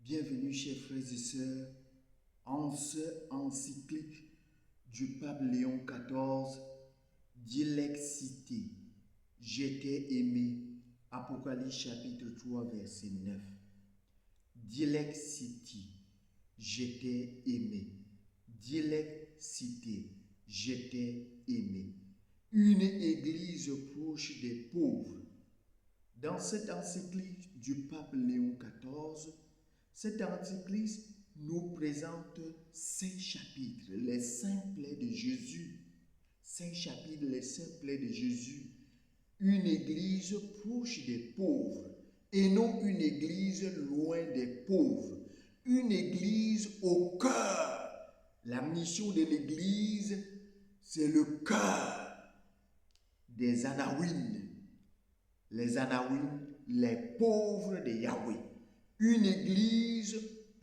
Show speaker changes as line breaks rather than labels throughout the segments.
Bienvenue, chers frères et sœurs, en ce encyclique du pape Léon XIV, Dilexité, j'étais aimé, Apocalypse chapitre 3, verset 9. Dilexité, j'étais aimé. Dilexité, j'étais aimé. Une église proche des pauvres. Dans cette encyclique du pape Léon XIV, cette encyclique nous présente 5 chapitres, les 5 plaies de Jésus. 5 chapitres, les 5 plaies de Jésus. Une église proche des pauvres et non une église loin des pauvres. Une église au cœur. La mission de l'église, c'est le cœur des Anawim. Les Anawim, les pauvres de Yahweh. Une église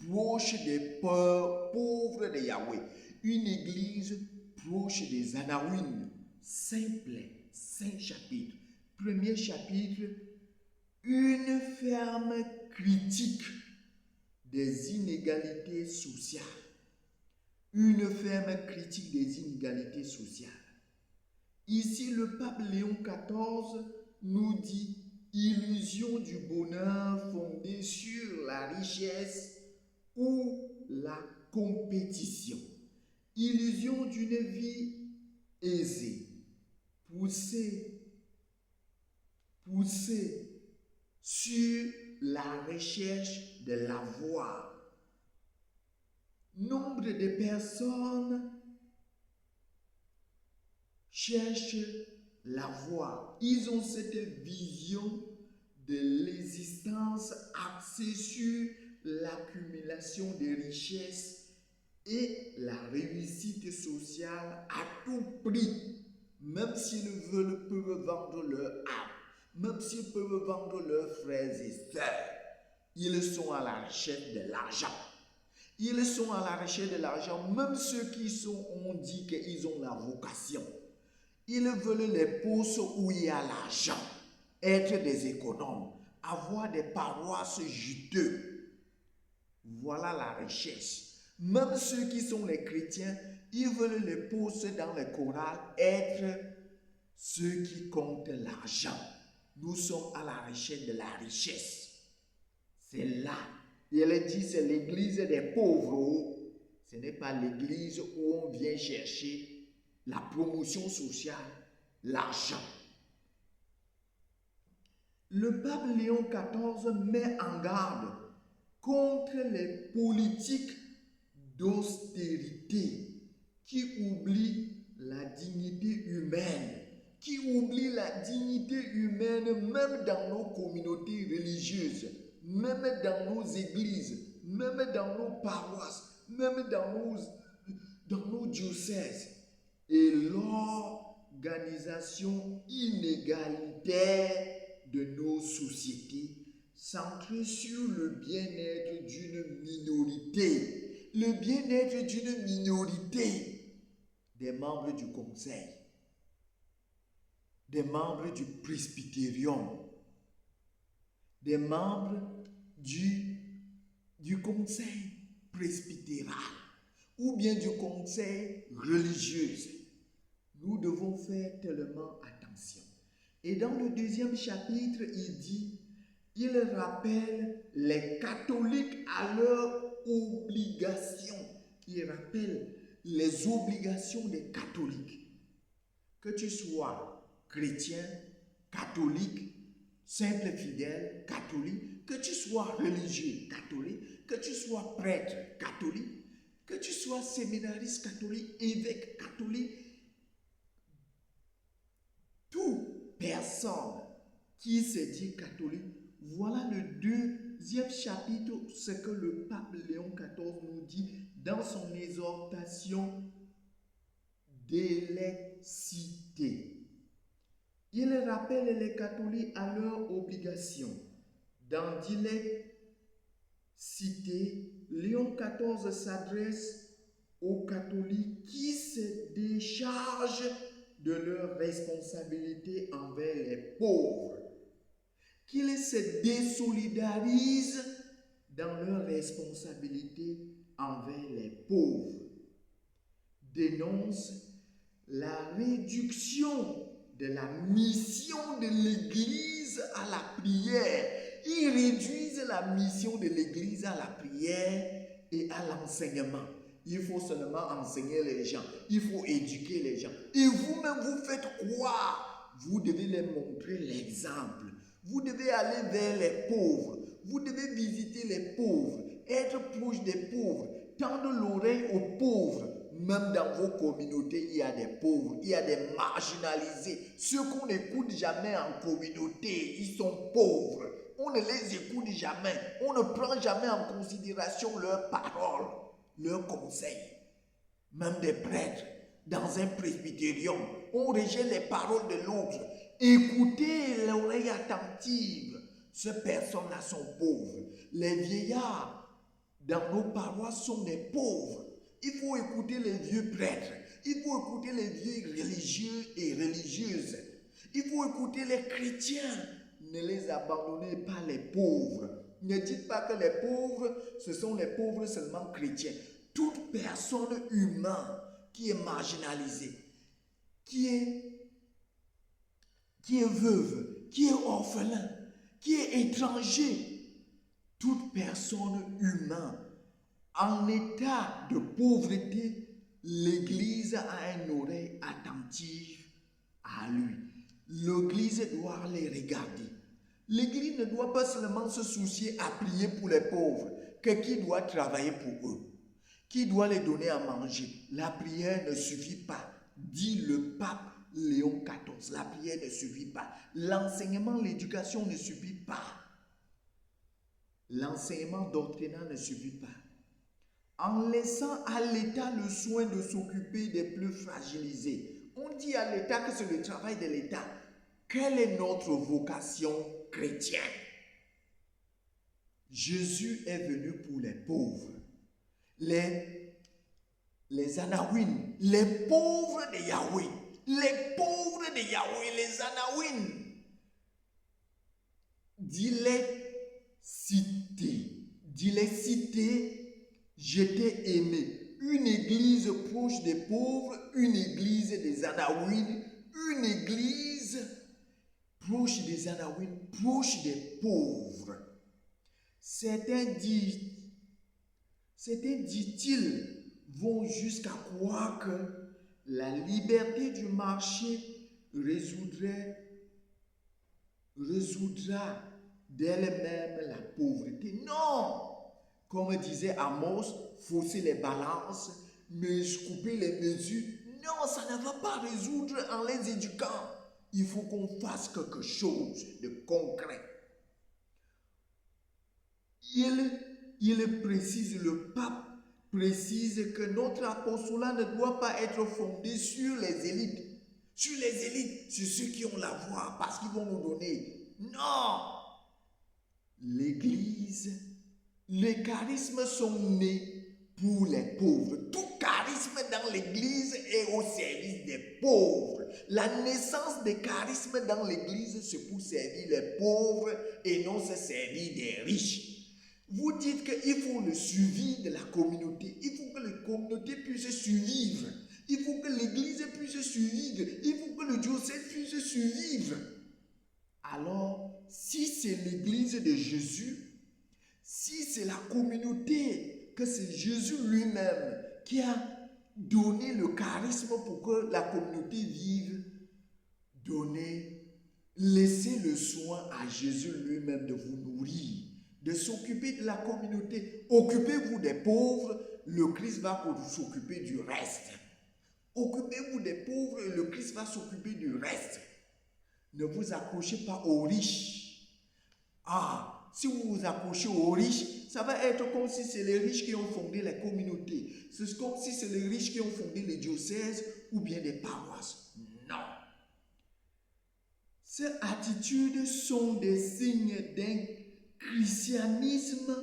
proche des pauvres de Yahweh. Une église proche des Anawim. 5 plaies, 5 chapitres. Premier chapitre, une ferme critique des inégalités sociales. Une ferme critique des inégalités sociales. Ici, le pape Léon XIV nous dit illusion du bonheur fondée sur la richesse ou la compétition. Illusion d'une vie aisée, poussée sur la recherche de l'avoir. Nombre de personnes cherchent l'avoir. Ils ont cette vision de l'existence axée sur l'accumulation des richesses et la réussite sociale à tout prix. Même s'ils peuvent vendre leur âme, même s'ils peuvent vendre leurs frères et sœurs, ils sont à la recherche de l'argent. Ils sont à la recherche de l'argent, même ceux qui ont dit qu'ils ont la vocation. Ils veulent les postes où il y a l'argent, être des économes, avoir des paroisses juteuses. Voilà la recherche. Même ceux qui sont les chrétiens, ils veulent les postes dans les chorales, être ceux qui comptent l'argent. Nous sommes à la recherche de la richesse. C'est là. Il dit c'est l'église des pauvres. Ce n'est pas l'église où on vient chercher la promotion sociale, l'argent. Le pape Léon XIV met en garde contre les politiques d'austérité qui oublient la dignité humaine, qui oublient la dignité humaine même dans nos communautés religieuses, même dans nos églises, même dans nos paroisses, même dans nos diocèses. Et l'organisation inégalitaire de nos sociétés centrée sur le bien-être d'une minorité. Le bien-être d'une minorité des membres du conseil, des membres du presbytérium, des membres du conseil presbytéral ou bien du conseil religieux. Nous devons faire tellement attention. Et dans le 2e chapitre, il rappelle les catholiques à leurs obligations. Il rappelle les obligations des catholiques. Que tu sois chrétien, catholique, simple fidèle, catholique, que tu sois religieux, catholique, que tu sois prêtre, catholique, que tu sois séminariste catholique, évêque catholique, toute personne qui se dit catholique, voilà le 2e chapitre, ce que le pape Léon XIV nous dit dans son exhortation d'Élexité. Il rappelle les catholiques à leur obligation. Dans Dilexité, Léon XIV s'adresse aux catholiques qui se déchargent de leurs responsabilités envers les pauvres, qu'ils se désolidarisent dans leur responsabilité envers les pauvres, dénoncent la réduction de la mission de l'Église à la prière. Ils réduisent la mission de l'Église à la prière et à l'enseignement. Il faut seulement enseigner les gens. Il faut éduquer les gens. Et vous-même, vous faites quoi? Vous devez leur montrer l'exemple. Vous devez aller vers les pauvres. Vous devez visiter les pauvres. Être proche des pauvres. Tendre l'oreille aux pauvres. Même dans vos communautés, il y a des pauvres. Il y a des marginalisés. Ceux qu'on n'écoute jamais en communauté, ils sont pauvres. On ne les écoute jamais. On ne prend jamais en considération leurs paroles, leurs conseils. Même des prêtres, dans un presbytérium, on rejette les paroles de l'autre. Écoutez l'oreille attentive. Ces personnes-là sont pauvres. Les vieillards dans nos paroisses sont des pauvres. Il faut écouter les vieux prêtres. Il faut écouter les vieux religieux et religieuses. Il faut écouter les chrétiens. Ne les abandonnez pas, les pauvres. Ne dites pas que les pauvres, ce sont les pauvres seulement chrétiens. Toute personne humaine qui est marginalisée, qui est veuve, qui est orphelin, qui est étranger, toute personne humaine en état de pauvreté, l'Église a une oreille attentive à lui. L'Église doit les regarder. L'Église ne doit pas seulement se soucier à prier pour les pauvres, que qui doit travailler pour eux, qui doit les donner à manger. La prière ne suffit pas, dit le pape Léon XIV. La prière ne suffit pas. L'enseignement, l'éducation ne suffit pas. L'enseignement doctrinal ne suffit pas. En laissant à l'État le soin de s'occuper des plus fragilisés. On dit à l'État que c'est le travail de l'État. Quelle est notre vocation chrétienne? Jésus est venu pour les pauvres, les Anawin, les pauvres de Yahweh, les pauvres de Yahweh, les Anawin. Dis-les cités, je t'ai aimé. Une église proche des pauvres, une église des Anawin, une église proche des Anawin, proche des pauvres. Certains dit-il, vont jusqu'à croire que la liberté du marché résoudra d'elle-même la pauvreté. Non! Comme disait Amos, fausser les balances, mais couper les mesures. Non, ça ne va pas résoudre en les éduquant. Il faut qu'on fasse quelque chose de concret. Il précise, le pape précise que notre apostolat ne doit pas être fondé sur les élites. Sur les élites, sur ceux qui ont la voix, parce qu'ils vont nous donner. Non! L'Église, les charismes sont nés pour les pauvres. Tout charisme dans l'Église est au service des pauvres. La naissance des charismes dans l'Église, c'est pour servir les pauvres et non se servir des riches. Vous dites qu'il faut le suivi de la communauté. Il faut que la communauté puisse survivre. Il faut que l'Église puisse survivre. Il faut que le diocèse puisse survivre. Alors, si c'est l'Église de Jésus, si c'est la communauté, que c'est Jésus lui-même qui a donné le charisme pour que la communauté vive, laissez le soin à Jésus lui-même de vous nourrir, de s'occuper de la communauté. Occupez-vous des pauvres, le Christ va s'occuper du reste. Occupez-vous des pauvres et le Christ va s'occuper du reste. Ne vous accrochez pas aux riches. Si vous vous accrochez aux riches, ça va être comme si c'est les riches qui ont fondé les communautés. C'est comme si c'est les riches qui ont fondé les diocèses ou bien des paroisses. Non. Ces attitudes sont des signes d'un christianisme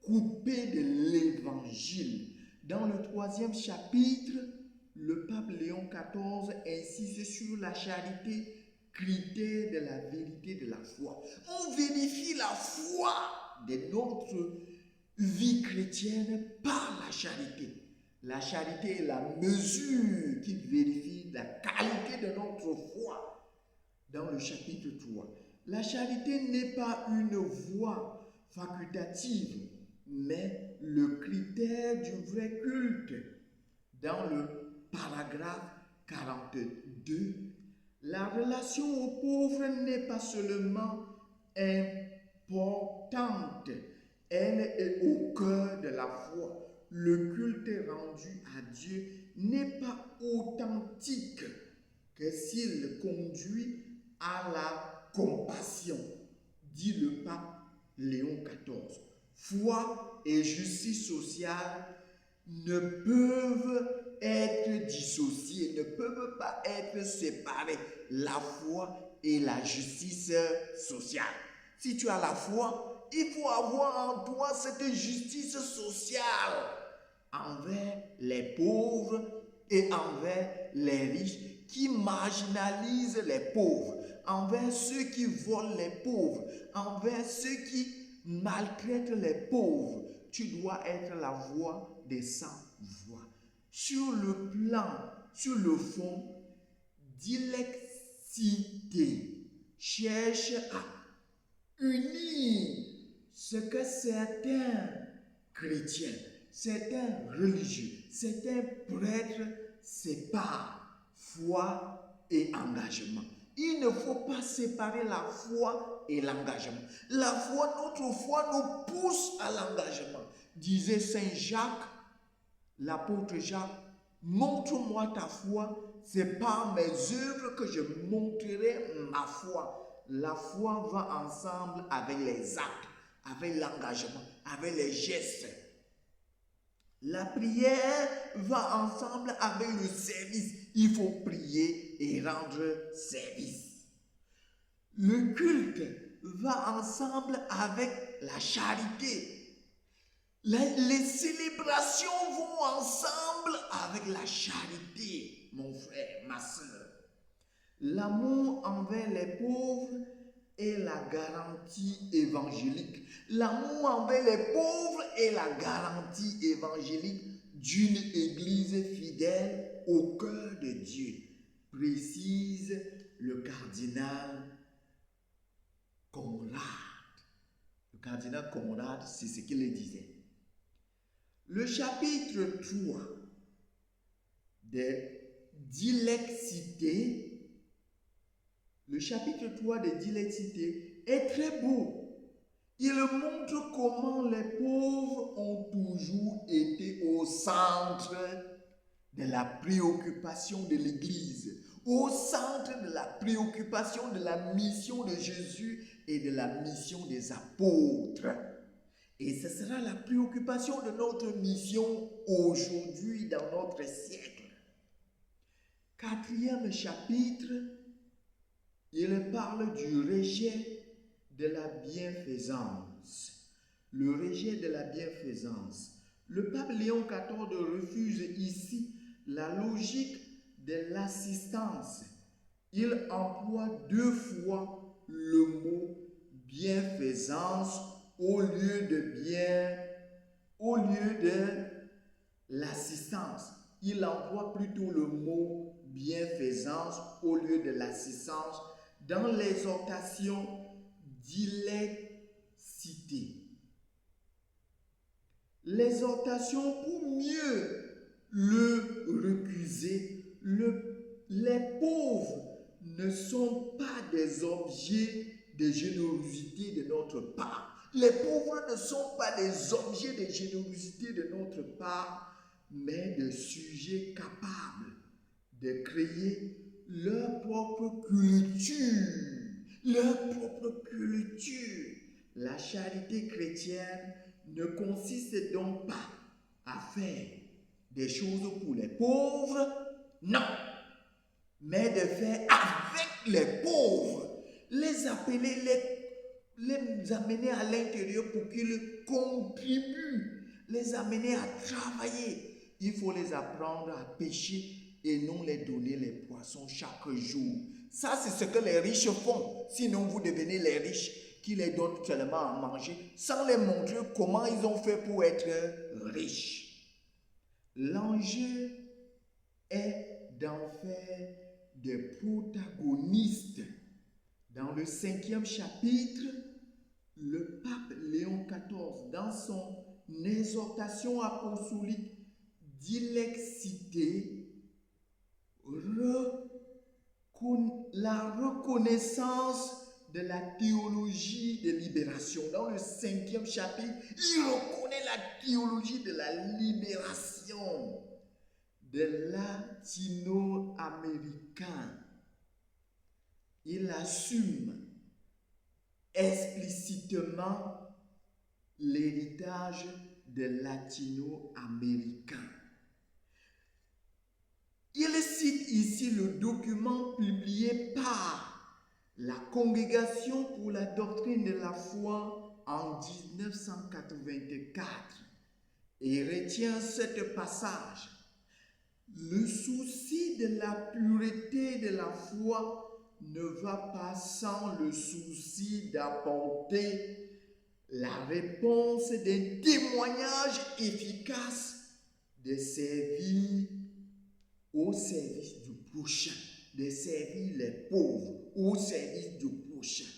coupé de l'évangile. Dans le 3e chapitre, le pape Léon XIV insiste sur la charité, critère de la vérité de la foi. On vérifie la foi de notre vie chrétienne par la charité. La charité est la mesure qui vérifie la qualité de notre foi. Dans le chapitre 3, la charité n'est pas une voie facultative, mais le critère du vrai culte. Dans le paragraphe 42, la relation aux pauvres n'est pas seulement importante, elle est au cœur de la foi. Le culte rendu à Dieu n'est pas authentique que s'il conduit à la compassion, dit le pape Léon XIV. Foi et justice sociale ne peuvent être dissociées, ne peuvent pas être séparées. La foi et la justice sociale. Si tu as la foi, il faut avoir en toi cette justice sociale envers les pauvres et envers les riches qui marginalisent les pauvres, envers ceux qui volent les pauvres, envers ceux qui maltraitent les pauvres. Tu dois être la voix des sans-voix. Sur le plan, sur le fond, Dilexité cherche à unir ce que certains chrétiens, certains religieux, certains prêtres séparent, foi et engagement. Il ne faut pas séparer la foi et l'engagement. La foi, notre foi nous pousse à l'engagement. Disait Saint Jacques, l'apôtre Jacques, montre-moi ta foi, c'est par mes œuvres que je montrerai ma foi. La foi va ensemble avec les actes, avec l'engagement, avec les gestes. La prière va ensemble avec le service. Il faut prier et rendre service. Le culte va ensemble avec la charité. Les célébrations vont ensemble avec la charité, mon frère, ma soeur. L'amour envers les pauvres est la garantie évangélique. L'amour envers les pauvres est la garantie évangélique d'une église fidèle au cœur de Dieu, précise le cardinal Conrad. Le cardinal Conrad, c'est ce qu'il disait. Le chapitre 3 des Dilexités, le chapitre 3 des Dilexités est très beau. Il montre comment les pauvres ont toujours été au centre de la préoccupation de l'Église, au centre de la préoccupation de la mission de Jésus et de la mission des apôtres. Et ce sera la préoccupation de notre mission aujourd'hui dans notre siècle. 4e chapitre, il parle du rejet de la bienfaisance. Le rejet de la bienfaisance. Le pape Léon XIV refuse ici la logique de l'assistance. Il emploie 2 fois le mot bienfaisance au lieu de l'assistance. Il emploie plutôt le mot bienfaisance au lieu de l'assistance dans l'exhortation Dilexités. L'exhortation, pour mieux le recuser, les pauvres ne sont pas des objets de générosité de notre part. Les pauvres ne sont pas des objets de générosité de notre part, mais des sujets capables de créer leur propre culture. Leur propre culture. La charité chrétienne ne consiste donc pas à faire des choses pour les pauvres, non, mais de faire avec les pauvres, les appeler, les amener à l'intérieur pour qu'ils contribuent, les amener à travailler. Il faut les apprendre à pêcher et non les donner les poissons chaque jour. Ça, c'est ce que les riches font. Sinon, vous devenez les riches qui les donnent seulement à manger, sans les montrer comment ils ont fait pour être riches. L'enjeu est d'en faire des protagonistes. Dans le 5e chapitre, le pape Léon XIV, dans son exhortation apostolique d'Ilexité, la reconnaissance de la théologie de libération. Dans le 5e chapitre, il reconnaît la théologie de la libération des latino-américains. Il assume explicitement l'héritage des latino-américains. Il cite ici le document publié par la Congrégation pour la doctrine de la foi en 1984 et retient ce passage. Le souci de la pureté de la foi ne va pas sans le souci d'apporter la réponse d'un témoignage efficace de servir au service du prochain, de servir les pauvres au service du prochain,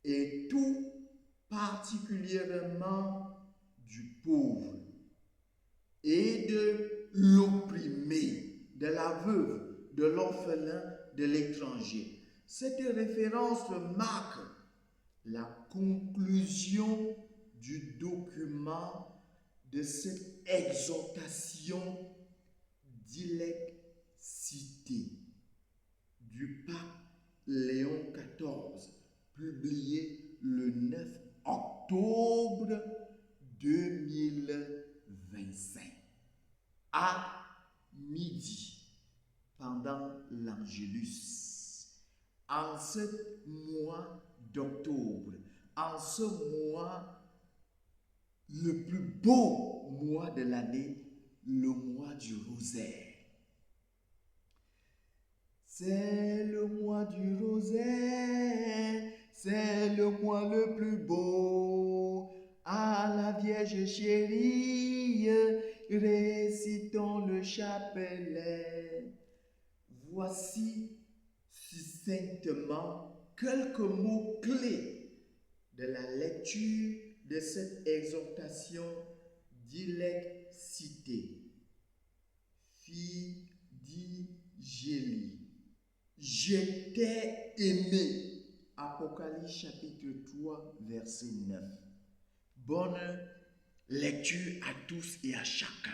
et tout particulièrement du pauvre et de l'opprimé, de la veuve, de l'orphelin, de l'étranger. Cette référence marque la conclusion du document de cette exhortation d'Ilexité du pape Léon XIV, publié le 9 octobre 2025 à midi pendant l'Angélus. En ce mois d'octobre, en ce mois, le plus beau mois de l'année, le mois du rosaire. C'est le mois du rosaire, c'est le mois le plus beau. À la Vierge chérie, récitons le chapelet. Voici succinctement quelques mots clés de la lecture de cette exhortation d'Ilexité. Fidigélie. Je t'ai aimé. Apocalypse chapitre 3, verset 9. Bonne lecture à tous et à chacun.